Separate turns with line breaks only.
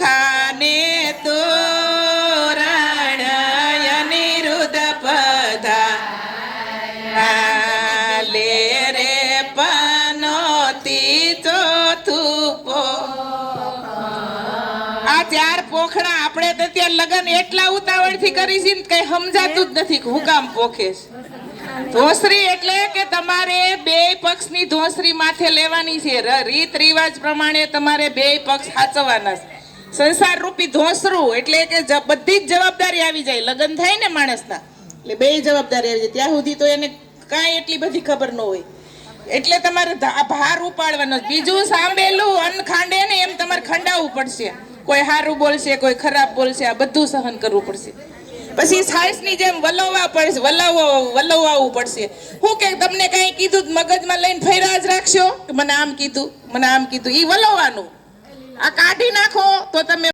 ખાને તોરણ અનિરુદ્ધ પધા લે રે પનોતી ચોથું આ 4 પોખડા આપણે તો ત્યાં લગન એટલા ઉતાવળથી કરી છે ને કઈ સમજાતું જ નથી હું કામ પોખે છે. ધોસરી એટલે કે તમારે 2 પક્ષની ધોસરી માથે લેવાની છે. રીત રિવાજ પ્રમાણે તમારે 2 પક્ષ સાચવવાના છે. સંસાર રૂપી ધોસરું એટલે કે બધી જ જવાબદારી આવી જાય. લગ્ન થાય ને માણસના એટલે 2 જવાબદારી આવી જાય. ત્યાં સુધી તો એને કાંઈ એટલી બધી ખબર ન હોય એટલે તમારે ભાર ઉપાડવાનો. બીજું સાંભળેલું અન્ન ખાંડે ને એમ તમારે ખંડાવવું પડશે. કોઈ સારું બોલશે, કોઈ ખરાબ બોલશે, આ બધું સહન કરવું પડશે. પછી સાસની જેમ વલવવા પડશે, વલવવું પડશે. હું કે તમને કઈ કીધું મગજમાં લઈને ફેરા જ રાખશો કે મને આમ કીધું મને આમ કીધું, ઈ વલવવાનું. આ કાઢી નાખો તો તમે